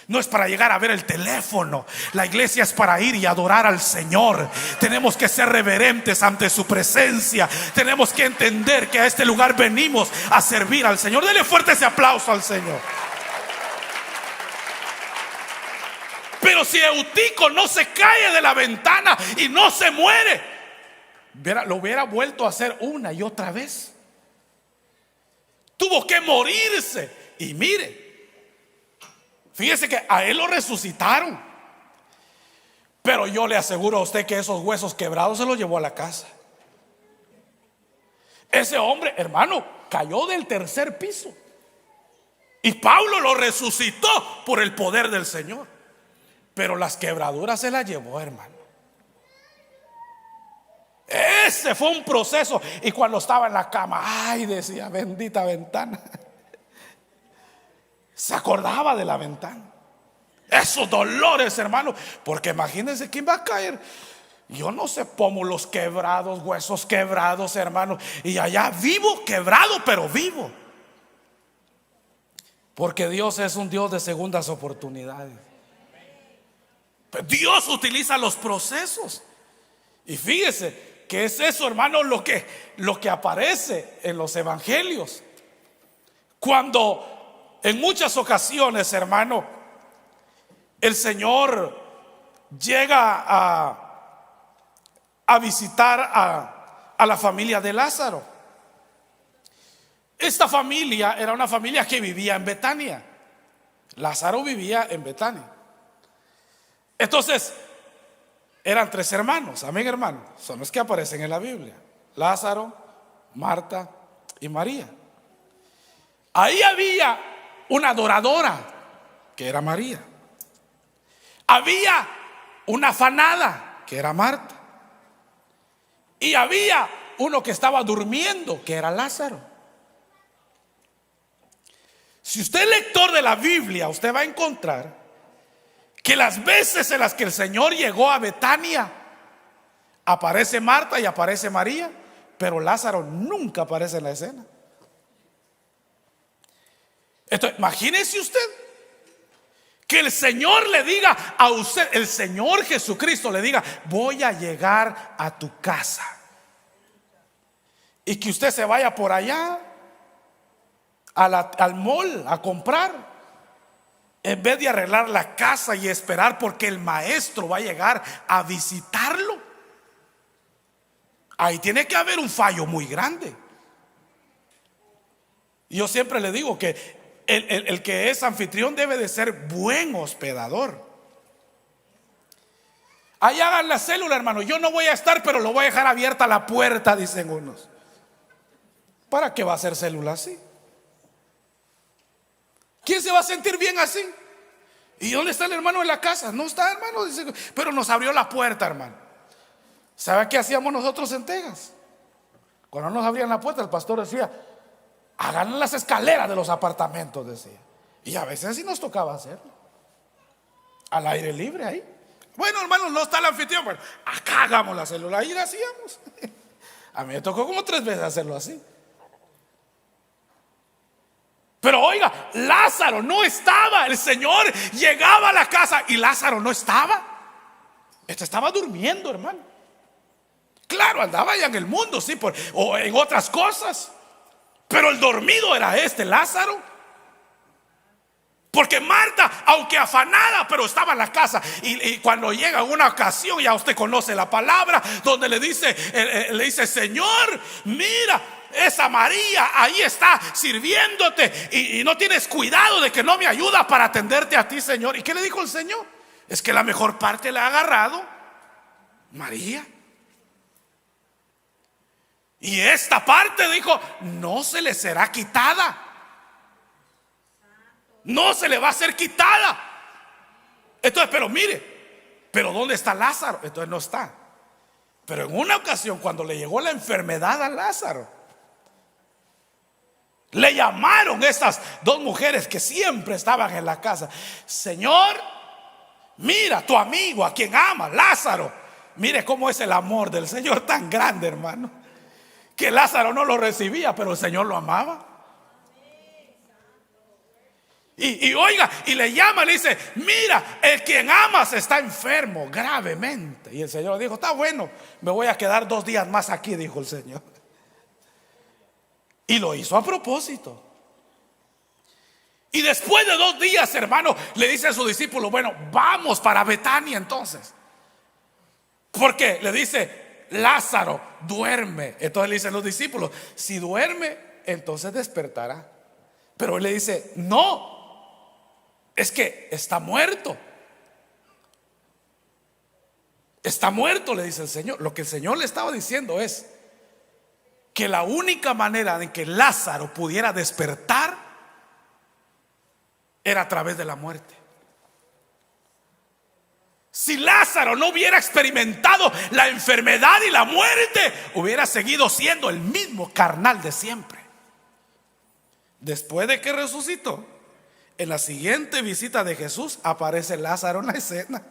no es para llegar a ver el teléfono. La iglesia es para ir y adorar al Señor. Tenemos que ser reverentes ante su presencia. Tenemos que entender que a este lugar venimos a servir al Señor. Dele fuerte ese aplauso al Señor. Pero si Eutico no se cae de la ventana y no se muere, lo hubiera vuelto a hacer una y otra vez. Tuvo que morirse. Y mire, fíjese que a él lo resucitaron, pero yo le aseguro a usted que esos huesos quebrados se los llevó a la casa. Ese hombre, hermano, cayó del tercer piso y Pablo lo resucitó por el poder del Señor, pero las quebraduras se las llevó, hermano. Ese fue un proceso. Y cuando estaba en la cama, ay, decía: bendita ventana. Se acordaba de la ventana. Esos dolores, hermano. Porque imagínense quién va a caer. Yo no sé, pómulos quebrados, huesos quebrados, hermano. Y allá vivo, quebrado, pero vivo. Porque Dios es un Dios de segundas oportunidades. Dios utiliza los procesos. Y fíjese, que es eso, hermano, lo que aparece en los evangelios. Cuando en muchas ocasiones, hermano, el Señor llega a visitar a la familia de Lázaro. Esta familia era una familia que vivía en Betania. Lázaro vivía en Betania. Entonces, eran 3 hermanos, amén, hermano. Son los que aparecen en la Biblia: Lázaro, Marta y María. Ahí había una adoradora, que era María. Había una afanada, que era Marta. Y había uno que estaba durmiendo, que era Lázaro. Si usted es lector de la Biblia, usted va a encontrar que las veces en las que el Señor llegó a Betania, aparece Marta y aparece María, pero Lázaro nunca aparece en la escena. Entonces, imagínese usted que el Señor le diga a usted, el Señor Jesucristo le diga: voy a llegar a tu casa, y que usted se vaya por allá al mall a comprar, en vez de arreglar la casa y esperar porque el maestro va a llegar a visitarlo. Ahí tiene que haber un fallo muy grande. Yo siempre le digo que el que es anfitrión debe de ser buen hospedador. Ahí hagan la célula, hermano. Yo no voy a estar, pero lo voy a dejar abierta la puerta, dicen unos. ¿Para qué va a ser célula así? ¿Quién se va a sentir bien así? ¿Y dónde está el hermano en la casa? No está, hermano, dice, pero nos abrió la puerta, hermano. ¿Sabe qué hacíamos nosotros en Texas? Cuando nos abrían la puerta, el pastor decía: hagan las escaleras de los apartamentos, decía. Y a veces sí nos tocaba hacerlo, al aire libre ahí. Bueno, hermano, no está el anfitrión, bueno, acá hagamos la célula. Ahí la hacíamos. A mí me tocó como 3 veces hacerlo así. Pero oiga, Lázaro no estaba. El Señor llegaba a la casa y Lázaro no estaba. Estaba durmiendo, hermano. Claro, andaba allá en el mundo, sí, o en otras cosas, pero el dormido era Lázaro. Porque Marta, aunque afanada, pero estaba en la casa. Y cuando llega una ocasión, ya usted conoce la palabra, donde le dice: Señor, mira, esa María ahí está sirviéndote, y no tienes cuidado de que no me ayuda para atenderte a ti, Señor. ¿Y qué le dijo el Señor? Es que la mejor parte la ha agarrado María, y esta parte, dijo, no se le será quitada. No se le va a ser quitada. Entonces, pero mire, pero ¿dónde está Lázaro? Entonces no está. Pero en una ocasión, cuando le llegó la enfermedad a Lázaro, le llamaron estas 2 mujeres que siempre estaban en la casa: Señor, mira, tu amigo a quien ama, Lázaro. Mire cómo es el amor del Señor tan grande, hermano, que Lázaro no lo recibía, pero el Señor lo amaba. Y oiga, y le llama, le dice: mira, el quien amas está enfermo gravemente. Y el Señor dijo: está bueno, me voy a quedar 2 días más aquí, dijo el Señor. Y lo hizo a propósito. Y después de 2 días, hermano, le dice a su discípulo: bueno, vamos para Betania entonces. Porque le dice: Lázaro duerme. Entonces le dicen los discípulos: si duerme, entonces despertará. Pero él le dice: no, es que está muerto. Está muerto, le dice el Señor. Lo que el Señor le estaba diciendo es que la única manera en que Lázaro pudiera despertar era a través de la muerte. Si Lázaro no hubiera experimentado la enfermedad y la muerte, hubiera seguido siendo el mismo carnal de siempre. Después de que resucitó, en la siguiente visita de Jesús, aparece Lázaro en la escena.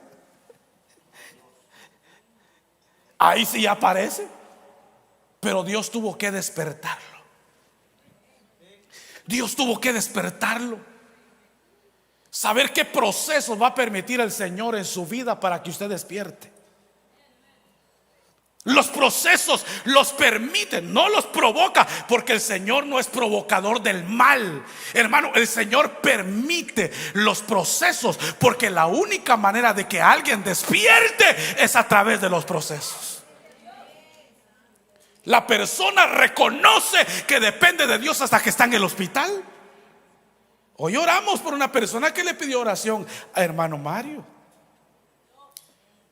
Ahí sí aparece. Pero Dios tuvo que despertarlo. Dios tuvo que despertarlo. Saber qué procesos va a permitir el Señor en su vida para que usted despierte. Los procesos los permite, no los provoca, porque el Señor no es provocador del mal. Hermano, el Señor permite los procesos, porque la única manera de que alguien despierte es a través de los procesos. La persona reconoce que depende de Dios hasta que está en el hospital. Hoy oramos por una persona que le pidió oración a hermano Mario.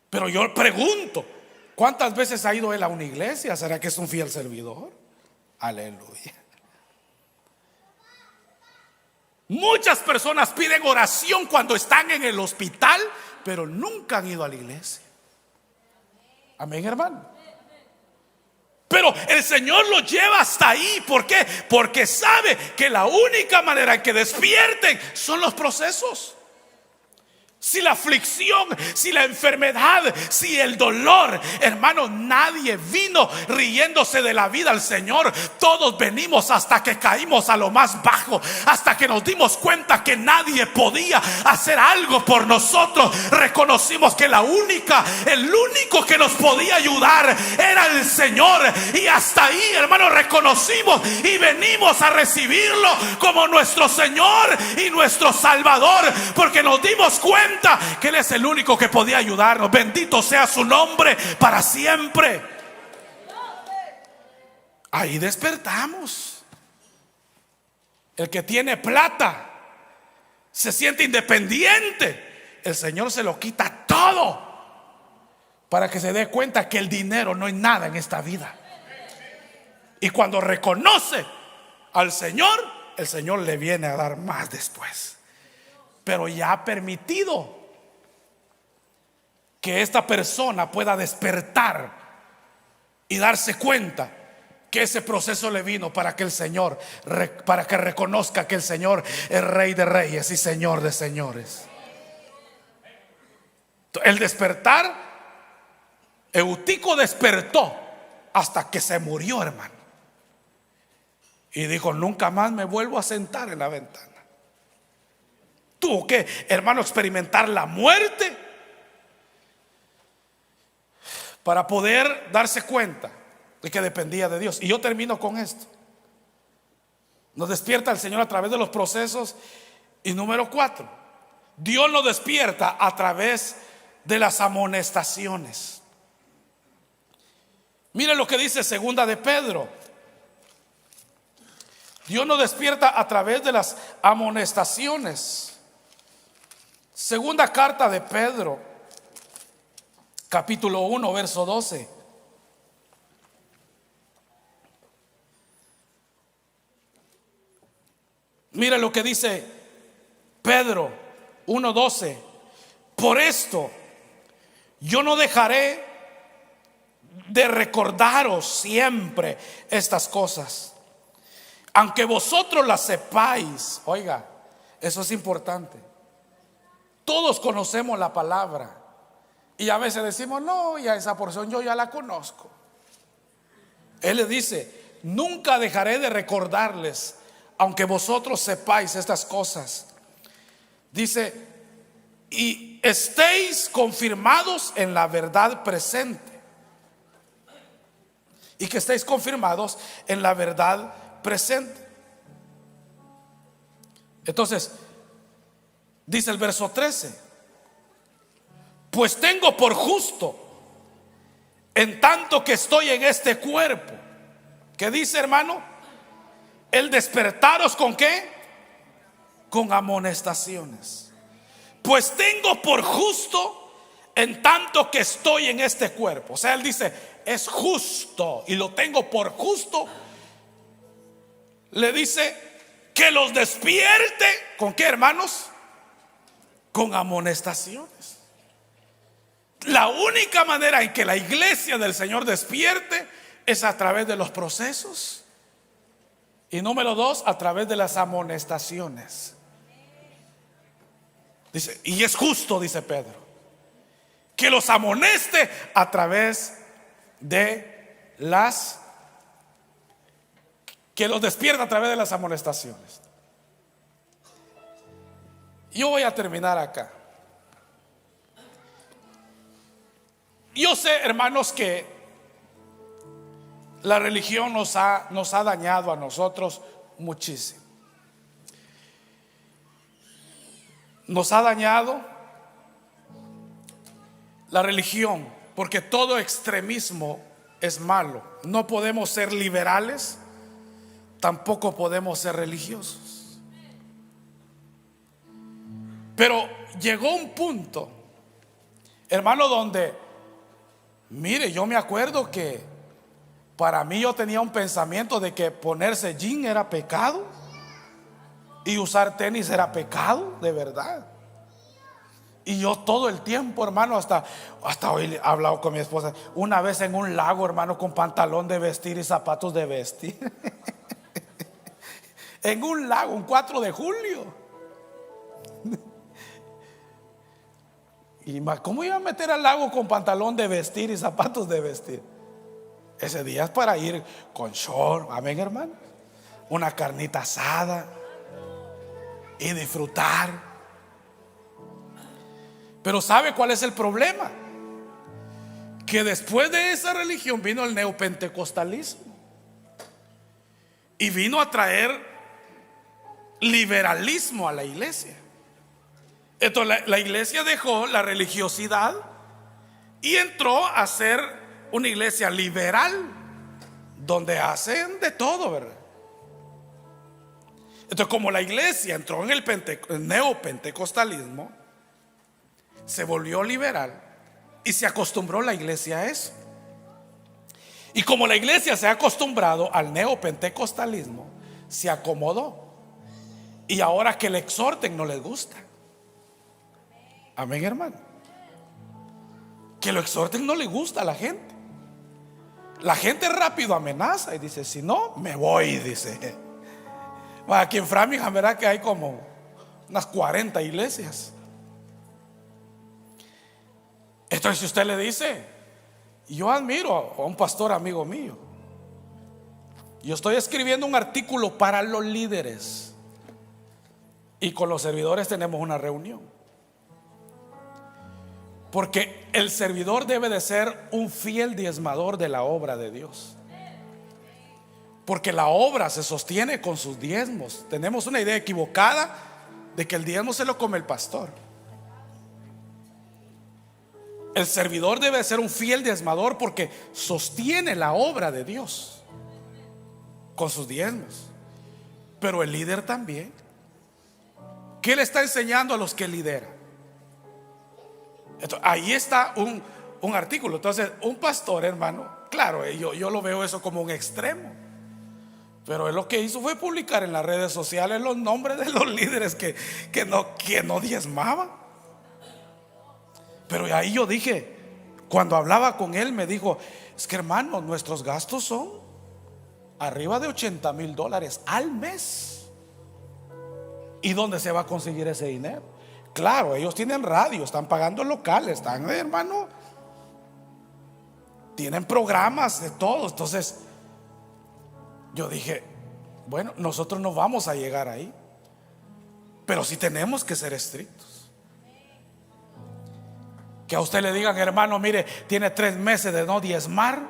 Pero yo pregunto, ¿cuántas veces ha ido él a una iglesia? ¿Será que es un fiel servidor? Aleluya. Muchas personas piden oración cuando están en el hospital, pero nunca han ido a la iglesia. Amén, hermano. Pero el Señor lo lleva hasta ahí. ¿Por qué? Porque sabe que la única manera en que despierten son los procesos. Si la aflicción, si la enfermedad, si el dolor, hermano, nadie vino riéndose de la vida al Señor. Todos venimos hasta que caímos a lo más bajo, hasta que nos dimos cuenta que nadie podía hacer algo por nosotros. Reconocimos que el único que nos podía ayudar era el Señor. Y hasta ahí, hermano, reconocimos y venimos a recibirlo como nuestro Señor y nuestro Salvador, porque nos dimos cuenta que Él es el único que podía ayudarnos. Bendito sea su nombre para siempre. Ahí despertamos. El que tiene plata se siente independiente. El Señor se lo quita todo para que se dé cuenta que el dinero no es nada en esta vida. Y cuando reconoce al Señor, el Señor le viene a dar más después. Pero ya ha permitido que esta persona pueda despertar y darse cuenta que ese proceso le vino para que el Señor, para que reconozca que el Señor es Rey de reyes y Señor de señores. El despertar, Eutico despertó hasta que se murió, hermano, y dijo: nunca más me vuelvo a sentar en la ventana. Tuvo que, hermano, experimentar la muerte para poder darse cuenta de que dependía de Dios. Y yo termino con esto. Nos despierta el Señor a través de los procesos. Y número 4, Dios nos despierta a través de las amonestaciones. Mire lo que dice segunda de Pedro. Dios nos despierta a través de las amonestaciones. Segunda carta de Pedro, capítulo 1, verso 12. Mira lo que dice Pedro 1:12. Por esto yo no dejaré de recordaros siempre estas cosas, aunque vosotros las sepáis. Oiga, eso es importante. Todos conocemos la palabra y a veces decimos: no, ya esa porción yo ya la conozco. Él le dice: nunca dejaré de recordarles, aunque vosotros sepáis estas cosas. Dice: y estéis confirmados en la verdad presente. Y que estéis confirmados en la verdad presente. Entonces dice el verso 13: pues tengo por justo, en tanto que estoy en este cuerpo. ¿Qué dice, hermano? El despertaros ¿con qué? Con amonestaciones. Pues tengo por justo, en tanto que estoy en este cuerpo. O sea, él dice: es justo y lo tengo por justo. Le dice que los despierte ¿con qué, hermanos? Con amonestaciones. La única manera en que la iglesia del Señor despierte es a través de los procesos. Y número 2, a través de las amonestaciones. Dice, y es justo, dice Pedro, que los amoneste a través de que los despierta a través de las amonestaciones. Yo voy a terminar acá. Yo sé, hermanos, que La religión nos ha dañado a nosotros muchísimo. Nos ha dañado la religión, porque todo extremismo es malo. No podemos ser liberales, tampoco podemos ser religiosos. Pero llegó un punto, hermano, donde, mire, yo me acuerdo que para mí yo tenía un pensamiento de que ponerse jean era pecado y usar tenis era pecado, de verdad. Y yo todo el tiempo, hermano, hasta hoy he hablado con mi esposa, una vez en un lago, hermano, con pantalón de vestir y zapatos de vestir. En un lago, un 4 de julio. ¿Y cómo iba a meter al lago con pantalón de vestir y zapatos de vestir? Ese día es para ir con short, amén, hermano, una carnita asada y disfrutar. Pero ¿sabe cuál es el problema? Que después de esa religión vino el neopentecostalismo y vino a traer liberalismo a la iglesia. Entonces la iglesia dejó la religiosidad y entró a ser una iglesia liberal, donde hacen de todo, ¿verdad? Entonces, como la iglesia entró en el neopentecostalismo, se volvió liberal y se acostumbró la iglesia a eso. Y como la iglesia se ha acostumbrado al neopentecostalismo, se acomodó. Y ahora que le exhorten no les gusta. Amén, hermano. Que lo exhorten no le gusta a la gente. La gente rápido amenaza y dice: si no, me voy, dice. Aquí en Framingham, verá que hay como unas 40 iglesias. Entonces, si usted le dice, yo admiro a un pastor amigo mío, yo estoy escribiendo un artículo para los líderes y con los servidores tenemos una reunión, porque el servidor debe de ser un fiel diezmador de la obra de Dios, porque la obra se sostiene con sus diezmos. Tenemos una idea equivocada de que el diezmo se lo come el pastor. El servidor debe de ser un fiel diezmador porque sostiene la obra de Dios con sus diezmos. Pero el líder también. ¿Qué le está enseñando a los que lideran? Entonces, ahí está un artículo. Entonces, un pastor, hermano, claro, yo lo veo eso como un extremo, pero él lo que hizo fue publicar en las redes sociales los nombres de los líderes que no diezmaban. Pero ahí yo dije, cuando hablaba con él, me dijo: es que, hermano, nuestros gastos son arriba de $80,000 al mes. ¿Y dónde se va a conseguir ese dinero? Claro, ellos tienen radio, están pagando locales, están, hermano, tienen programas de todo. Entonces yo dije, bueno, nosotros no vamos a llegar ahí, pero sí tenemos que ser estrictos. Que a usted le digan: hermano, mire, tiene 3 meses de no diezmar,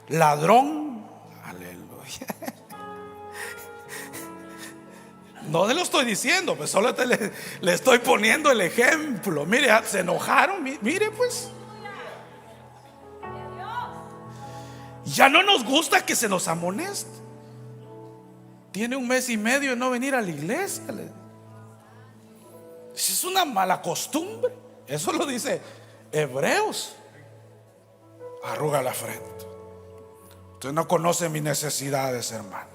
ladrón. Aleluya. No se lo estoy diciendo, pues solo le estoy poniendo el ejemplo. Mire, se enojaron. Mire, pues ya no nos gusta que se nos amoneste. Tiene 1 mes y medio de no venir a la iglesia. Es una mala costumbre. Eso lo dice Hebreos. Arruga la frente. Usted no conoce mis necesidades, hermano.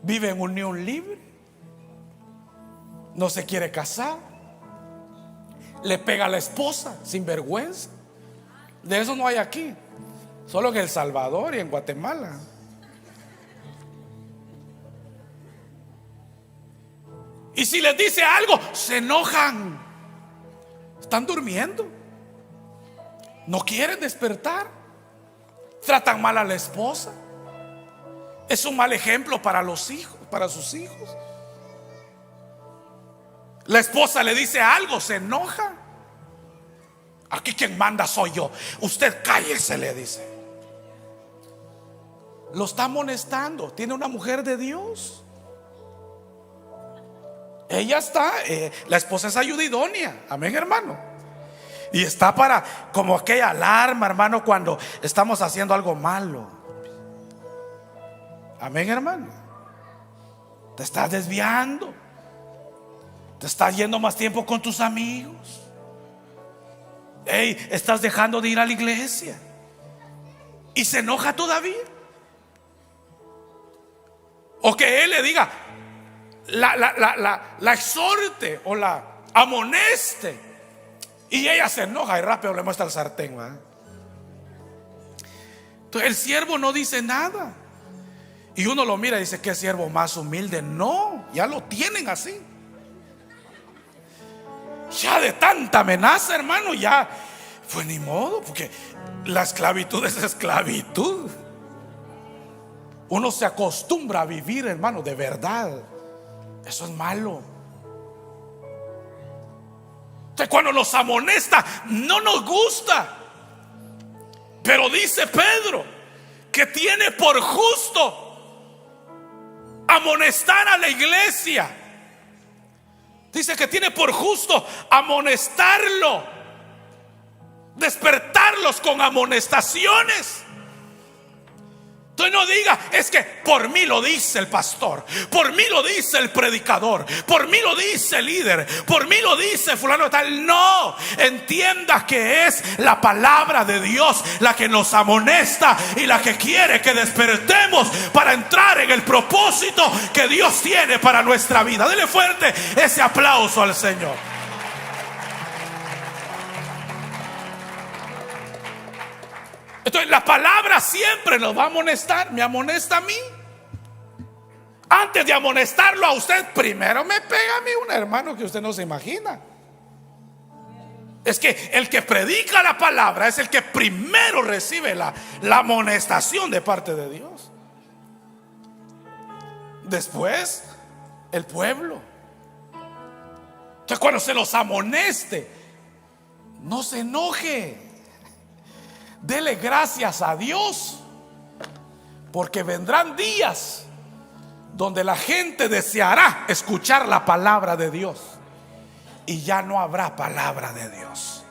Vive en unión libre, no se quiere casar, le pega a la esposa sin vergüenza. De eso no hay aquí, solo en El Salvador y en Guatemala. Y si les dice algo, se enojan. Están durmiendo, no quieren despertar, tratan mal a la esposa. Es un mal ejemplo para los hijos, para sus hijos. La esposa le dice algo, se enoja. Aquí quien manda soy yo. Usted cállese, le dice. Lo está amonestando. Tiene una mujer de Dios. Ella está, la esposa es ayudidonia. Amén, hermano. Y está para, como aquella alarma, hermano, cuando estamos haciendo algo malo. Amén, hermano. Te estás desviando. Te estás yendo más tiempo con tus amigos. Estás dejando de ir a la iglesia. Y se enoja todavía. O que él le diga, la exhorte o la amoneste, y ella se enoja y rápido le muestra el sartén, ¿verdad? Entonces el siervo no dice nada. Y uno lo mira y dice, ¿qué siervo más humilde? No, ya lo tienen así. Ya de tanta amenaza, hermano, ya fue ni modo, porque la esclavitud es esclavitud. Uno se acostumbra a vivir, hermano, de verdad. Eso es malo. Entonces, cuando nos amonesta, no nos gusta. Pero dice Pedro que tiene por justo amonestar a la iglesia. Dice que tiene por justo amonestarlo, despertarlos con amonestaciones. Entonces no diga, es que por mí lo dice el pastor, por mí lo dice el predicador, por mí lo dice el líder, por mí lo dice fulano de tal. No, entienda que es la palabra de Dios la que nos amonesta y la que quiere que despertemos para entrar en el propósito que Dios tiene para nuestra vida. Dele fuerte ese aplauso al Señor. Entonces la palabra siempre nos va a amonestar. Me amonesta a mí. Antes de amonestarlo a usted, primero me pega a mí un hermano que usted no se imagina. Es que el que predica la palabra es el que primero recibe la amonestación de parte de Dios. Después el pueblo. Entonces cuando se los amoneste, no se enoje. Dele gracias a Dios, porque vendrán días donde la gente deseará escuchar la palabra de Dios y ya no habrá palabra de Dios.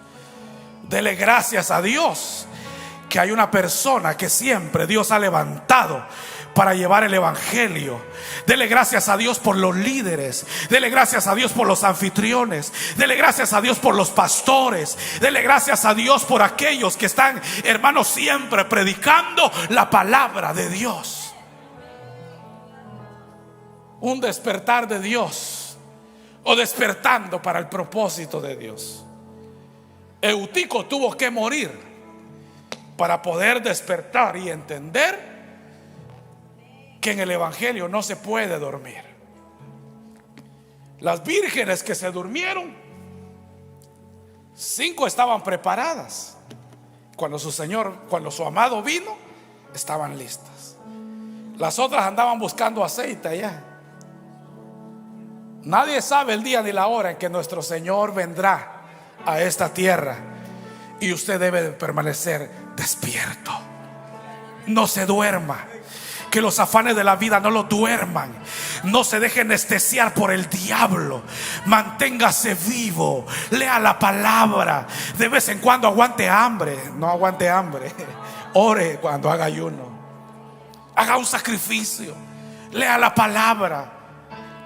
Dele gracias a Dios que hay una persona que siempre Dios ha levantado para llevar el evangelio. Dele gracias a Dios por los líderes. Dele gracias a Dios por los anfitriones. Dele gracias a Dios por los pastores. Dele gracias a Dios por aquellos que están, hermanos, siempre predicando la palabra de Dios. Un despertar de Dios, o despertando para el propósito de Dios. Eutico tuvo que morir para poder despertar y entender que en el evangelio no se puede dormir. Las vírgenes que se durmieron, 5 estaban preparadas. Cuando su amado vino, estaban listas. Las otras andaban buscando aceite allá. Nadie sabe el día ni la hora en que nuestro Señor vendrá a esta tierra, y usted debe permanecer despierto. No se duerma. Que los afanes de la vida no lo duerman. No se deje anestesiar por el diablo. Manténgase vivo. Lea la palabra. De vez en cuando aguante hambre. No aguante hambre. Ore cuando haga ayuno. Haga un sacrificio. Lea la palabra.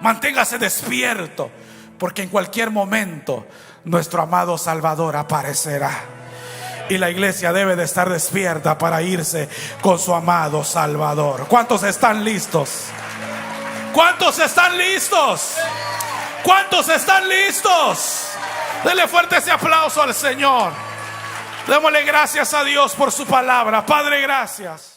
Manténgase despierto, porque en cualquier momento nuestro amado Salvador aparecerá. Y la iglesia debe de estar despierta para irse con su amado Salvador. ¿Cuántos están listos? ¿Cuántos están listos? ¿Cuántos están listos? Dele fuerte ese aplauso al Señor. Démosle gracias a Dios por su palabra. Padre, gracias.